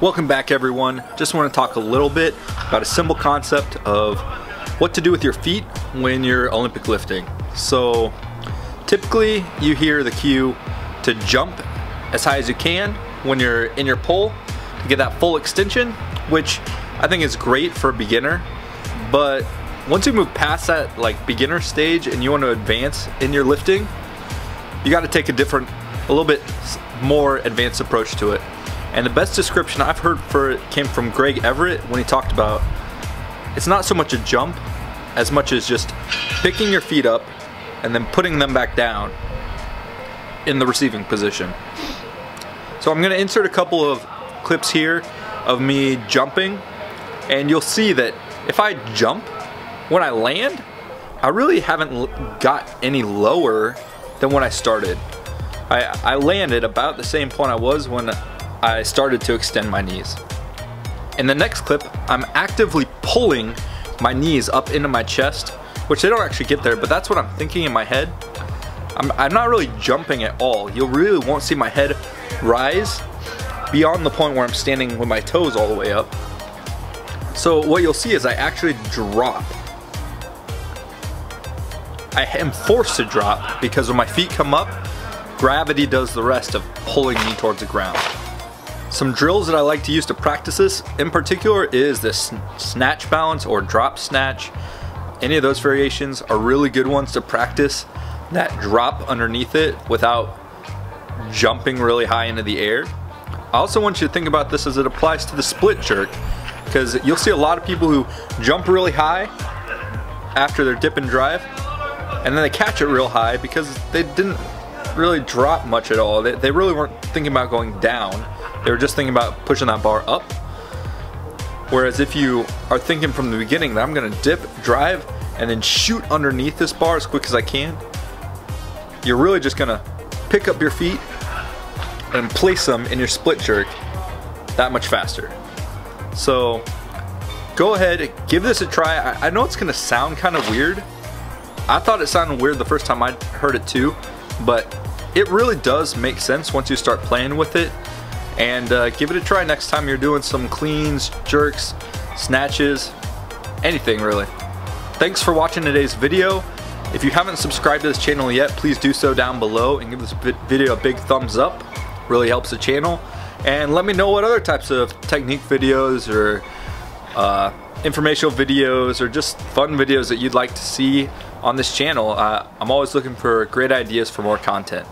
Welcome back everyone. Just want to talk a little bit about a simple concept of what to do with your feet when you're Olympic lifting. So typically you hear the cue to jump as high as you can when you're in your pull to get that full extension, which I think is great for a beginner. But once you move past that beginner stage and you want to advance in your lifting, you got to take a little bit more advanced approach to it. And the best description I've heard for it came from Greg Everett when he talked about it's not so much a jump as much as just picking your feet up and then putting them back down in the receiving position. So I'm going to insert a couple of clips here of me jumping, and you'll see that if I jump, when I land, I really haven't got any lower than when I started. I landed about the same point I was when I started to extend my knees. In the next clip, I'm actively pulling my knees up into my chest, which they don't actually get there, but that's what I'm thinking in my head. I'm not really jumping at all. You really won't see my head rise beyond the point where I'm standing with my toes all the way up. So what you'll see is I actually drop. I am forced to drop because when my feet come up, gravity does the rest of pulling me towards the ground. Some drills that I like to use to practice this in particular is the snatch balance or drop snatch. Any of those variations are really good ones to practice that drop underneath it without jumping really high into the air. I also want you to think about this as it applies to the split jerk, because you'll see a lot of people who jump really high after their dip and drive, and then they catch it real high because they didn't really drop much at all. They really weren't thinking about going down. They were just thinking about pushing that bar up. Whereas if you are thinking from the beginning that I'm gonna dip, drive, and then shoot underneath this bar as quick as I can, you're really just gonna pick up your feet and place them in your split jerk that much faster. So go ahead, give this a try. I know it's gonna sound kind of weird. I thought it sounded weird the first time I heard it too, but it really does make sense once you start playing with it. And give it a try next time you're doing some cleans, jerks, snatches, anything really. Thanks for watching today's video. If you haven't subscribed to this channel yet, please do so down below and give this video a big thumbs up. Really helps the channel. And let me know what other types of technique videos or informational videos or just fun videos that you'd like to see on this channel. I'm always looking for great ideas for more content.